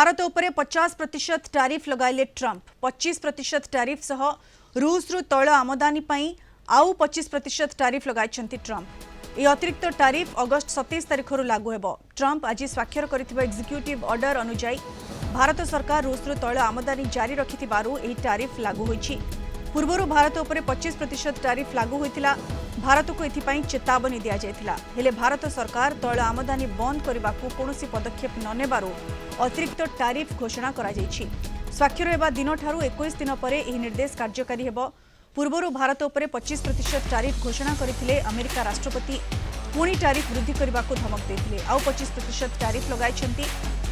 भारत उपरे 50% टैरिफ लगाइले Trump 25% tariff सह रूस रु तैल आमदानी पई आउ 25% टैरिफ लगाइछंती ट्रंप। यह अतिरिक्त टैरिफ अगस्त 27 तारिख लागू हेबो। ट्रंप आज स्वाक्षर करथिबा एग्जीक्यूटिव ऑर्डर अनुसार भारत सरकार रूस रु तैल आमदानी जारी रखिथिबारु एही टैरिफ लागू होईछि। पूर्वरु भारत उपरे 25% टैरिफ लागू होइतिला। भारत को एथिपाई चेतावनी दिया जायतिला। हेले भारत सरकार तैल आमदानी बंद करबाकू कोनोसी पदक्षेप न नेबारु अतिरिक्त टैरिफ घोषणा करा जायछि। स्वाक्षर हेबा दिन ठारू 21 दिन परे एही निर्देश कार्यकारी हेबो। पूर्वरु भारत उपरे 25% टैरिफ घोषणा करथिले अमेरिका राष्ट्रपति पुणी टैरिफ वृद्धि करबाकू धमक देथिले। आउ 25% टैरिफ लगाइछंती।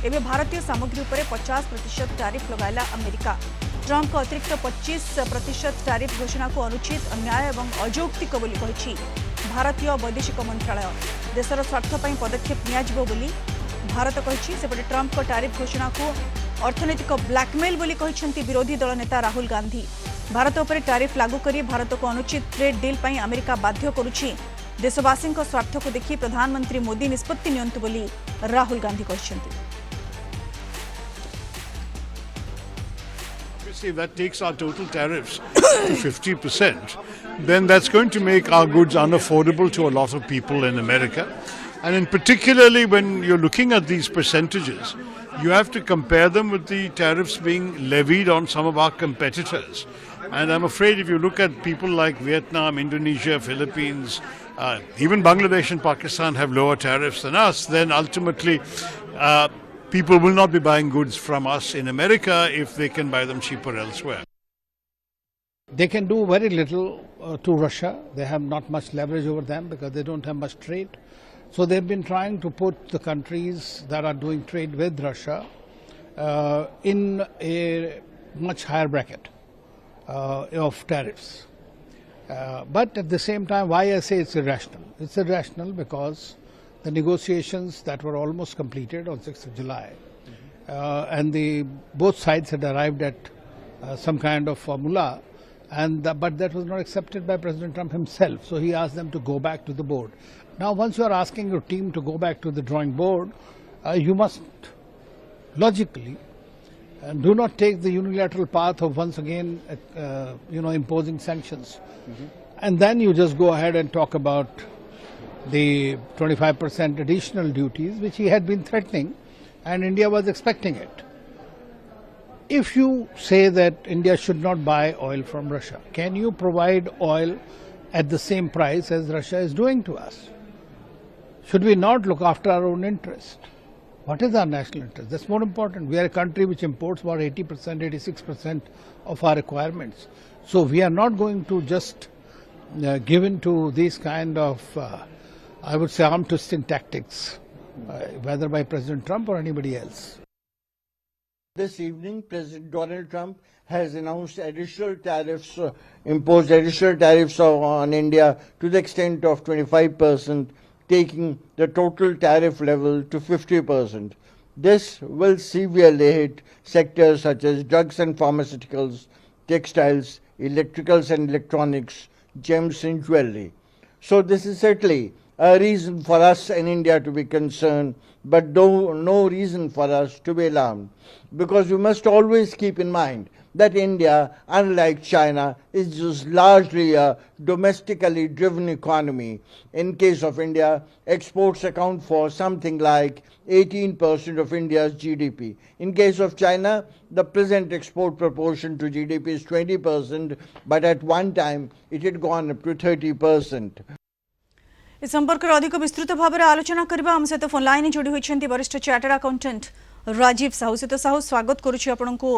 एबे भारतीय सामग्री उपरे 50% टैरिफ लगाइला अमेरिका। ट्रंप को अतिरिक्त 25% टैरिफ घोषणा को अनुचित अन्याय और अयौक्तिक बोली कहिछि भारतीय वैदेशिक मंत्रालय। देशर स्वार्थ पई पदक्षेप नियाजिबो बोली भारत कहिछि। सेपटे ट्रंप को टैरिफ घोषणा को अर्थनैतिक ब्लैकमेल बोली कहिछंती विरोधी दल नेता राहुल गांधी। भारत उपरे टैरिफ लागू करी भारत को अनुचित ट्रेड डील पई अमेरिका बाध्य करुछि। देशवासी स्वार्थ को देखि प्रधानमंत्री मोदी निष्पत्ति नियंतु बोली Rahul Gandhi कहिछंती। If that takes our total tariffs to 50%, then that's going to make our goods unaffordable to a lot of people in America. And in particularly when you're looking at these percentages, you have to compare them with the tariffs being levied on some of our competitors. And I'm afraid if you look at people like Vietnam, Indonesia, Philippines, even Bangladesh and Pakistan have lower tariffs than us, then ultimately people will not be buying goods from us in America if they can buy them cheaper elsewhere. They can do very little to Russia. They have not much leverage over them because they don't have much trade. So they've been trying to put the countries that are doing trade with Russia in a much higher bracket of tariffs. But at the same time, why I say it's irrational? It's irrational because the negotiations that were almost completed on 6th of July and both sides had arrived at some kind of formula, but that was not accepted by President Trump himself. So he asked them to go back to the board. Now, once you are asking your team to go back to the drawing board, you must logically do not take the unilateral path of once again imposing sanctions. And then you just go ahead and talk about the 25% additional duties which he had been threatening and India was expecting it. If you say that India should not buy oil from Russia, can you provide oil at the same price as Russia is doing to us? Should we not look after our own interest? What is our national interest? That's more important. We are a country which imports about 80%, 86% of our requirements. So we are not going to just give in to these kind of I would say arm twisting tactics, whether by President Trump or anybody else. This evening, President Donald Trump has announced additional tariffs, imposed additional tariffs on India to the extent of 25%, taking the total tariff level to 50%. This will severely hit sectors such as drugs and pharmaceuticals, textiles, electricals and electronics, gems and jewelry. So this is certainly a reason for us in India to be concerned, but no reason for us to be alarmed. Because we must always keep in mind that India, unlike China, is just largely a domestically driven economy. In case of India, exports account for something like 18% of India's GDP. In case of China, the present export proportion to GDP is 20%, but at one time it had gone up to 30%. इस संपर्क में अधिक विस्तृत भाव में आलोचना करबा हम सहित फोन लाइन जोड़ी होइछन्ती वरिष्ठ चार्टर्ड अकाउंटेंट राजीव साहू। सहित साहू स्वागत करूछि आपन को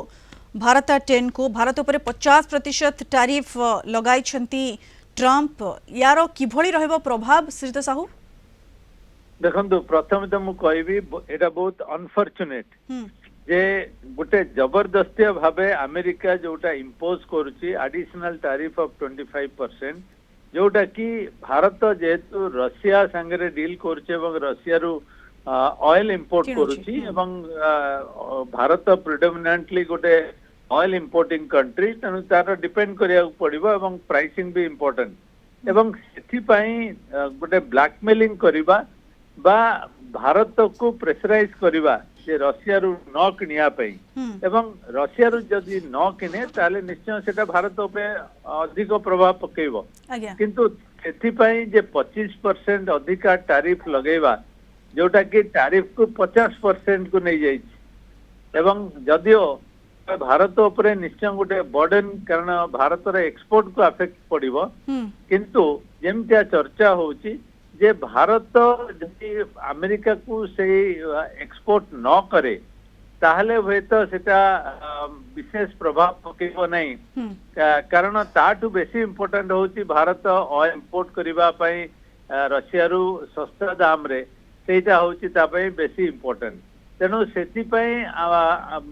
भारत 10 को। भारत ऊपर 50% टैरिफ लगाइछन्ती ट्रंप, यारो किभଳି रहबो प्रभाव सहित साहू? देखंतु प्रथम तो मु कहबी एटा बहुत अनफॉर्चुनेट जे गोटे जबरदस्ती भाबे अमेरिका जोटा इंपोज करूछि एडिशनल टैरिफ ऑफ 25%, जोटा कि भारत जेहेतु रशिया संगे डील करुचे रशिया रु ऑयल इंपोर्ट करुची एवं भारत प्रिडोमिनेंटली गोटे ऑयल इंपोर्टिंग कंट्री, तेणु तार डिपेंड करिया पड़िबो एवं प्राइसिंग भी इंपोर्टेंट एवं सेथि पई गोटे ब्लैकमेलिंग करिबा बा भारत को प्रेशराइज करिबा जे रशिया रु न किनिया पई एवं रशिया रु जदि न किने ताले निश्चय सेटा भारत पे अधिक प्रभाव पकेइबो आज्ञा किंतु एथिपाई जे 25% अधिका टैरिफ लगेवा जोटा कि टैरिफ को 50% को नहीं जाई एवं जदियो भारत उपरे निश्चय गोटे बर्डन कारण भारत एक्सपोर्ट को अफेक्ट पड़िबो किंतु जेमतिया चर्चा होची जे भारत जदि अमेरिका को से एक्सपोर्ट न करे ताहले हुए तो सेटा विशेष प्रभाव पकेबो नहीं कारण ताठू बेसी इम्पोर्टेंट होची भारत ऑयल इंपोर्ट करिबा पई रशिया रु सस्ता दाम रे सेटा होची ता पई बेसी इम्पोर्टेंट तेणु सेति पई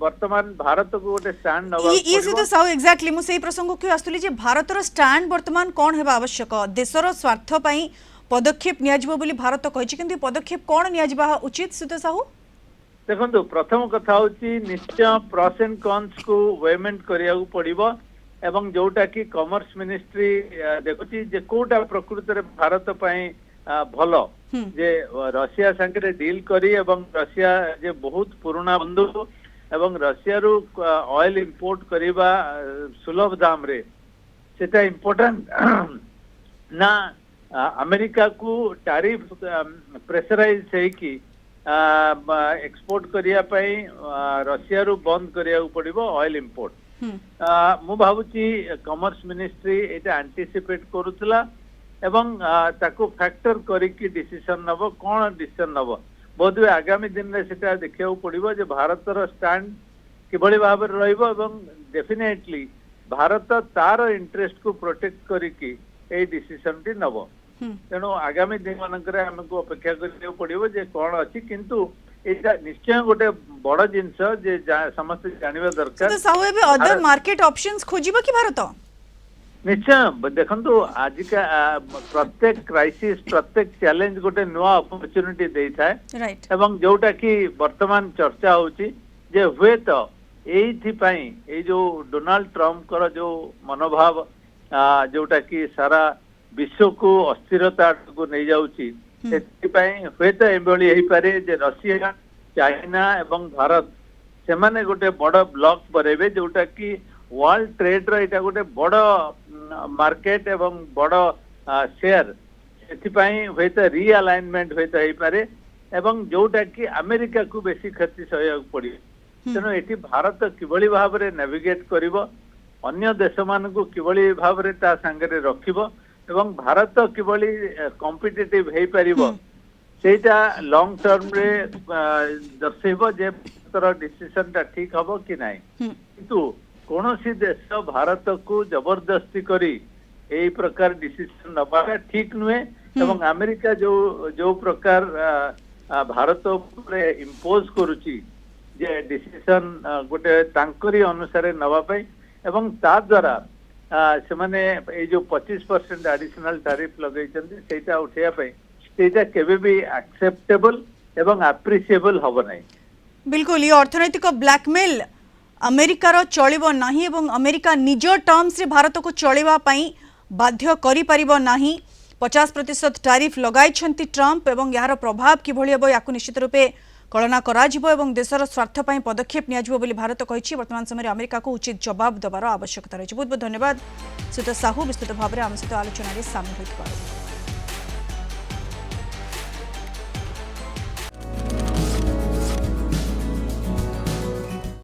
वर्तमान भारत को गोटे स्टैंड नवा ये से तो साउ एग्जैक्टली मु सेही प्रसंग को आस्तुली जे भारतर स्टैंड वर्तमान कोन हेबा आवश्यक देशर स्वार्थ पई पदक्षेप नियाजिबो बोली भारत कहिछि किंतु पदक्षेप कोन नियाजिबा उचित सुतो साहू देखो प्रथम कथा होची निश्चय प्रॉस एंड कॉन्स को वेमेंट करिया पड़िबो एवं जोटा कि कॉमर्स मिनिस्ट्री देखुची जे कोटा प्रकृति रे भारत पई भलो जे रशिया संगे डील करी एवं रशिया जे बहुत पुराना बंधु एवं रशिया रु ऑयल इंपोर्ट करिबा सुलभ दाम रे सेटा इम्पोर्टेंट ना अमेरिका को टैरिफ प्रेशराइज है कि एक्सपोर्ट करिया पई रशिया रु बंद करिया पड़िबो ऑयल इंपोर्ट मु भाबुची कॉमर्स मिनिस्ट्री एटा एंटीसिपेट करूतला एवं ताको फैक्टर करिकी डिसीजन नबो कोन डिसीजन नबो बोधवे आगामी दिन रे सेटा देखिया पड़िबो जे भारतर स्टैंड किबळी भाबरे रहइबो एवं डेफिनेटली भारत तार इंटरेस्ट को प्रोटेक्ट करिकी ए डिसीजन टी नबो तेणु आगामी दिन मानक आमको अपेक्षा करिया पड़िबो जे कोन अछि किंतु एटा निश्चय गोटे बड़ जिंस जे समस्त जानिबा दरकार तो साहू एबे अदर मार्केट ऑप्शंस खोजिबो कि भारत निश्चय देखंतु आज का प्रत्येक क्राइसिस प्रत्येक चैलेंज गोटे नुआ अपॉर्चुनिटी देई थाए राइट एवं जोटा कि वर्तमान चर्चा होची जे हुए तो एथि पई ए जो डोनाल्ड ट्रम्प कर जो मनोभाव जोटा कि सारा विश्व को अस्थिरता को नहीं जाउची सेति पई हुए तो एबळी हेई पारे जे रशिया चाइना एवं भारत से माने गोटे बड़ ब्लॉक बरेबे जोटा कि वर्ल्ड ट्रेड रो एटा गोटे बड़ मार्केट एवं बड़ शेयर से हुए तो रिअलाइनमेंट हुए तो पारे एवं जोटा कि अमेरिका को बेसी क्षति सहयोग पड़ी तेणु ये भारत किभली भाव में नेविगेट करिवो अन्य देश मान को किभली भाव में ता संगे रखिबो एवं भारत किभली कॉम्पिटिटिव हे परिबो सेटा लॉन्ग टर्म रे दर्शेबो जे तर डिसीजन ता ठीक हबो कि नाही किंतु कौनसी देश भारत को जबरदस्ती करी यही प्रकार डिसीजन नबा ठीक नुहे एवं अमेरिका जो प्रकार भारत उपरे इंपोज करुची जे डिसीजन गोटे तांकरी अनुसार नबा पई एवं ता द्वारा से माने ए जो 25% एडिशनल टैरिफ लगैचंदी सेटा उठिया पई सेटा केबे भी एक्सेप्टेबल एवं एप्रिशिएबल हबो नाही बिल्कुल ये अर्थनैतिक ब्लैकमेल अमेरिकार चलिबो नाही एवं अमेरिका निज टर्म्स रे भारत को चलिबा पई बाध्य करि परिबो नाही 50% टैरिफ लगाइछंती ट्रम्प एवं यार प्रभाव किभଳି हेबो याकु निश्चित रूपे कलना कराजिबो एवं देशर स्वार्थ पई पदक्षेप नियाजिबो बोली भारत कहिछि वर्तमान समय अमेरिका को उचित जवाब देबार आवश्यकता रहिछि बहुत बहुत धन्यवाद सुत साहू विस्तृत भाव में आम सहित आलोचन सामिल होइथिबार